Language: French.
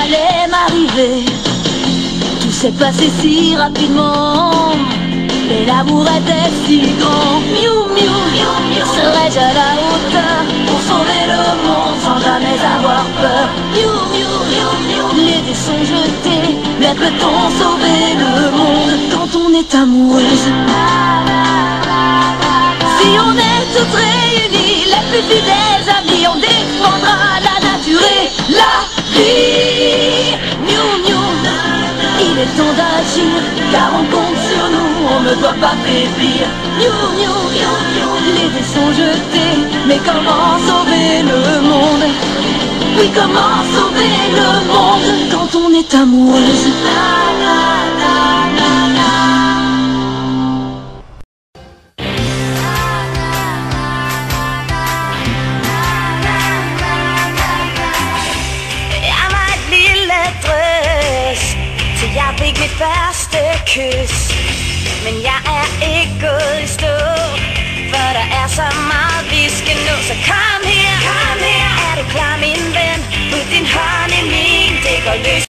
allait m'arriver. Tout s'est passé si rapidement, et l'amour était si grand. Miou, miou, miou, miou. Serais-je à la hauteur pour sauver le monde sans jamais avoir peur? Miou, miou, miou, miou. Les dés sont jetés, mais peut-on sauver le monde quand on est amoureuse? Si on est toutes réunies, les plus fidèles amis, on défendra la nature et la vie. Miou, miou. Il est temps d'agir, car on compte sur nous, on ne doit pas faiblir. Miou, miou, miou, miou. Les dés sont jetés, mais comment sauver le monde? Oui, comment sauver le monde quand on est amoureuse? Jeg fik mit første kys, men jeg er egoist, for der er så meget vi skal nå. Så kom her, er du klar min ven? Put din hånd i min, det går løs